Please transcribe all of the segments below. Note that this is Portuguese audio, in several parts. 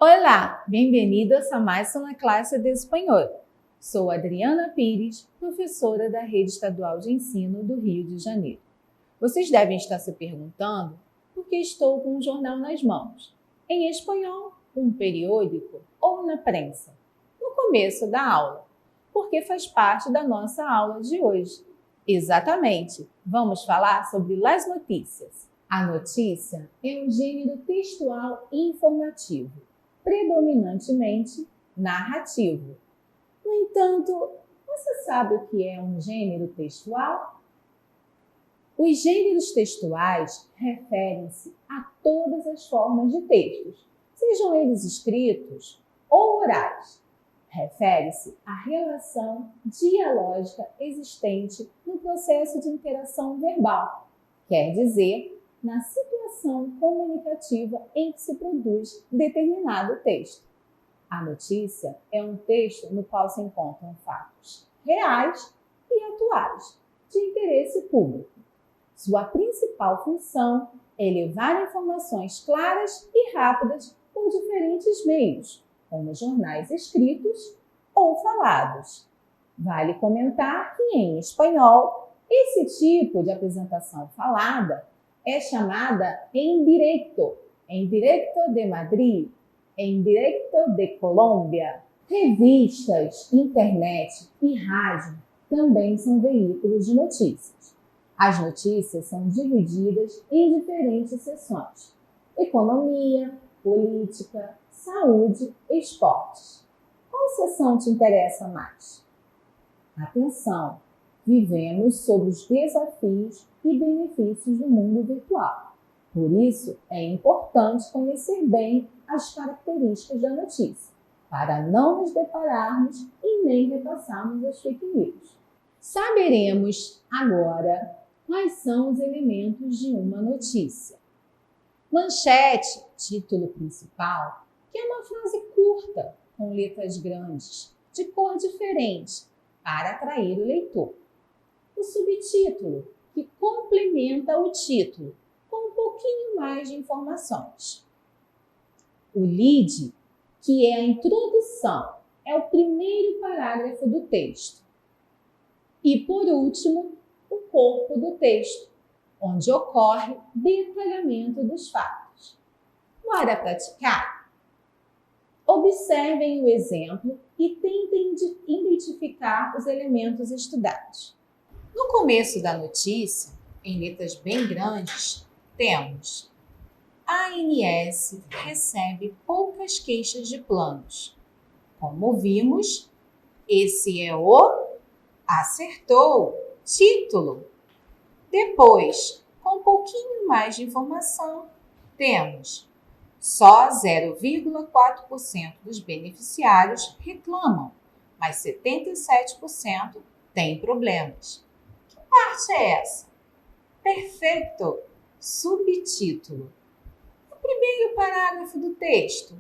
Olá, bem-vindos a mais uma classe de espanhol. Sou Adriana Pires, professora da Rede Estadual de Ensino do Rio de Janeiro. Vocês devem estar se perguntando por que estou com um jornal nas mãos, em espanhol, um periódico ou na prensa, no começo da aula, porque faz parte da nossa aula de hoje. Exatamente, vamos falar sobre as notícias. A notícia é um gênero textual informativo, predominantemente narrativo. No entanto, você sabe o que é um gênero textual? Os gêneros textuais referem-se a todas as formas de textos, sejam eles escritos ou orais. Refere-se à relação dialógica existente no processo de interação verbal, quer dizer, na situação comunicativa em que se produz determinado texto. A notícia é um texto no qual se encontram fatos reais e atuais, de interesse público. Sua principal função é levar informações claras e rápidas por diferentes meios, como jornais escritos ou falados. Vale comentar que, em espanhol, esse tipo de apresentação falada é chamada en directo de Madrid, en directo de Colômbia. Revistas, internet e rádio também são veículos de notícias. As notícias são divididas em diferentes seções: economia, política, saúde e esportes. Qual seção te interessa mais? Atenção! Vivemos sob os desafios e benefícios do mundo virtual. Por isso, é importante conhecer bem as características da notícia, para não nos depararmos e nem repassarmos as fake news. Saberemos agora quais são os elementos de uma notícia. Manchete, título principal, que é uma frase curta, com letras grandes, de cor diferente, para atrair o leitor. O subtítulo, que complementa o título, com um pouquinho mais de informações. O lead, que é a introdução, é o primeiro parágrafo do texto. E, por último, o corpo do texto, onde ocorre detalhamento dos fatos. Bora praticar? Observem o exemplo e tentem identificar os elementos estudados. No começo da notícia, em letras bem grandes, temos: a ANS recebe poucas queixas de planos. Como vimos, esse é o acertou, título. Depois, com um pouquinho mais de informação, temos: só 0,4% dos beneficiários reclamam, mas 77% têm problemas. Que parte é essa? Perfeito! Subtítulo. O primeiro parágrafo do texto,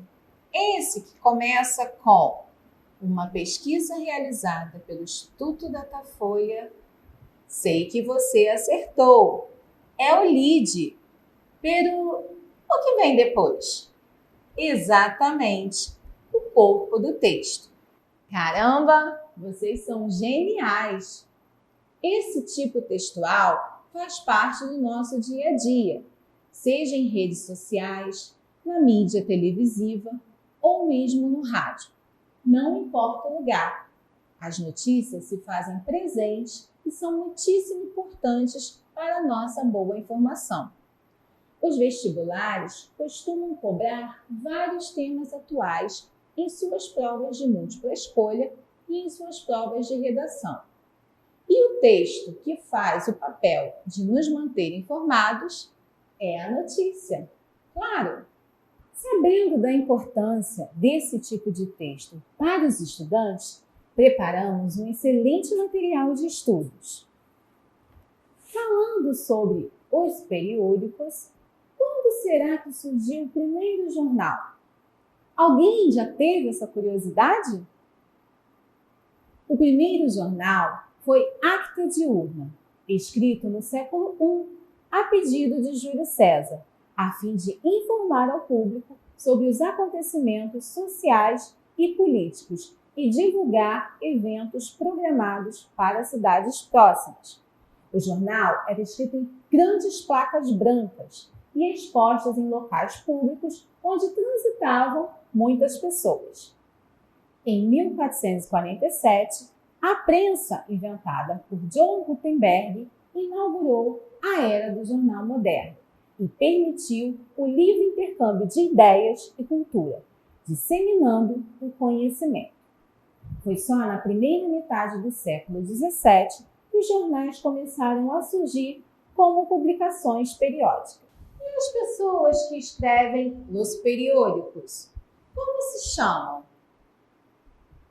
esse que começa com: uma pesquisa realizada pelo Instituto Datafolha. Sei que você acertou. É o lead. Pero o que vem depois? Exatamente, o corpo do texto. Caramba, vocês são geniais! Esse tipo textual faz parte do nosso dia a dia, seja em redes sociais, na mídia televisiva ou mesmo no rádio. Não importa o lugar, as notícias se fazem presentes e são muitíssimo importantes para a nossa boa informação. Os vestibulares costumam cobrar vários temas atuais em suas provas de múltipla escolha e em suas provas de redação. E o texto que faz o papel de nos manter informados é a notícia. Claro! Sabendo da importância desse tipo de texto para os estudantes, preparamos um excelente material de estudos. Falando sobre os periódicos, quando será que surgiu o primeiro jornal? Alguém já teve essa curiosidade? O primeiro jornal foi Acta Diurna, escrito no século I, a pedido de Júlio César, a fim de informar ao público sobre os acontecimentos sociais e políticos e divulgar eventos programados para cidades próximas. O jornal era escrito em grandes placas brancas e expostas em locais públicos onde transitavam muitas pessoas. Em 1447, a prensa, inventada por John Gutenberg, inaugurou a era do jornal moderno e permitiu o livre intercâmbio de ideias e cultura, disseminando o conhecimento. Foi só na primeira metade do século XVII que os jornais começaram a surgir como publicações periódicas. E as pessoas que escrevem nos periódicos, como se chamam?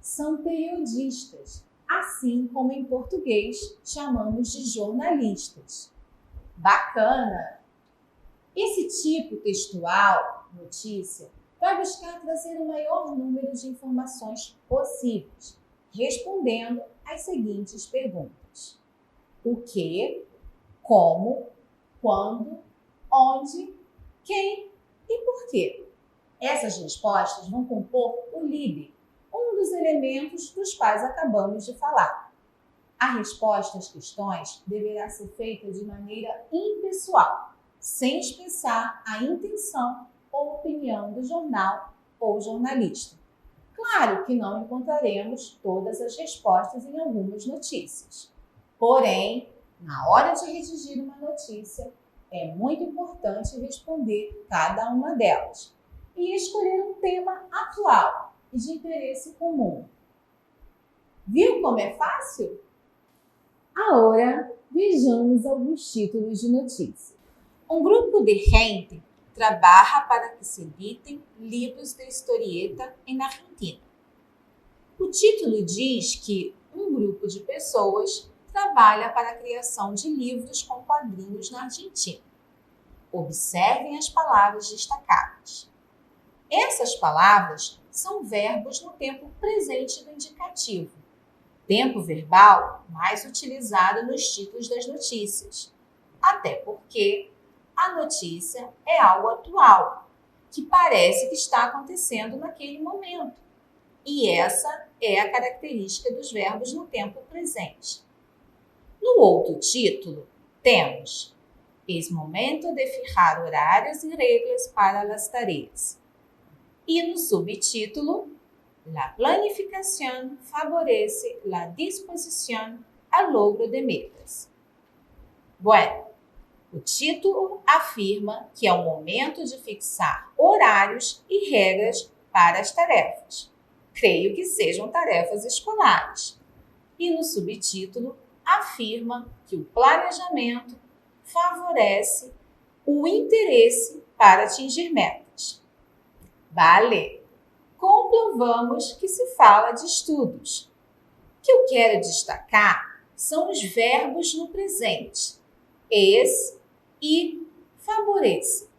São periodistas, assim como em português chamamos de jornalistas. Bacana! Esse tipo textual, notícia, vai buscar trazer o maior número de informações possíveis, respondendo às seguintes perguntas: o que, como, quando, onde, quem e por quê? Essas respostas vão compor o líder, um dos elementos dos quais acabamos de falar. A resposta às questões deverá ser feita de maneira impessoal, sem expressar a intenção ou opinião do jornal ou jornalista. Claro que não encontraremos todas as respostas em algumas notícias. Porém, na hora de redigir uma notícia, é muito importante responder cada uma delas e escolher um tema atual e de interesse comum. Viu como é fácil? Agora, vejamos alguns títulos de notícia. Um grupo de gente trabalha para que se editem livros de historieta na Argentina. O título diz que um grupo de pessoas trabalha para a criação de livros com quadrinhos na Argentina. Observem as palavras destacadas. Essas palavras são verbos no tempo presente do indicativo, tempo verbal mais utilizado nos títulos das notícias, até porque a notícia é algo atual, que parece que está acontecendo naquele momento. E essa é a característica dos verbos no tempo presente. No outro título, temos "Es momento de fijar horários e regras para las tareas". E no subtítulo, "La planificación favorece la disposición al logro de metas". Bueno, o título afirma que é o momento de fixar horários e regras para as tarefas. Creio que sejam tarefas escolares. E no subtítulo, afirma que o planejamento favorece o interesse para atingir metas. Vale! Comprovamos que se fala de estudos. O que eu quero destacar são os verbos no presente, es e favorece.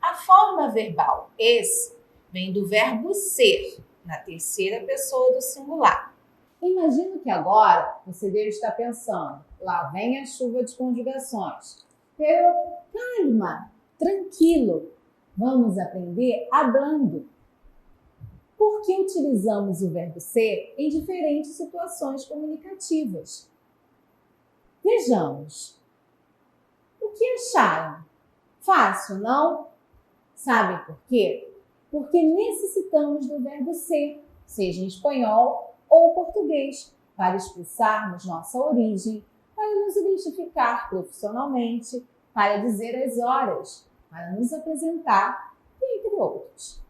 A forma verbal es vem do verbo ser, na terceira pessoa do singular. Imagino que agora você deve estar pensando, lá vem a chuva de conjugações. Pero calma, tranquilo, vamos aprender hablando. Por que utilizamos o verbo ser em diferentes situações comunicativas? Vejamos. O que acharam? Fácil, não? Sabem por quê? Porque necessitamos do verbo ser, seja em espanhol ou português, para expressarmos nossa origem, para nos identificar profissionalmente, para dizer as horas, para nos apresentar, entre outros.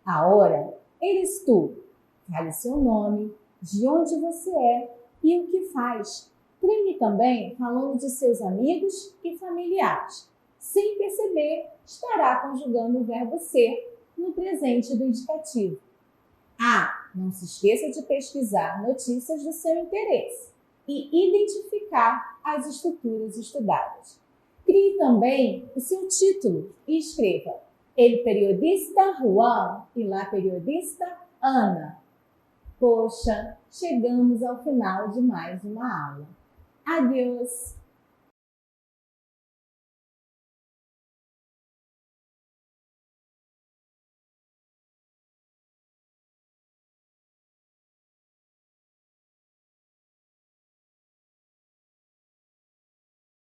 Agora, eres tu. Fale seu nome, de onde você é e o que faz. Treine também falando de seus amigos e familiares. Sem perceber, estará conjugando o verbo ser no presente do indicativo. Não se esqueça de pesquisar notícias do seu interesse e identificar as estruturas estudadas. Crie também o seu título e escreva "El periodista Juan e la periodista Ana". Poxa, chegamos ao final de mais uma aula. Adeus!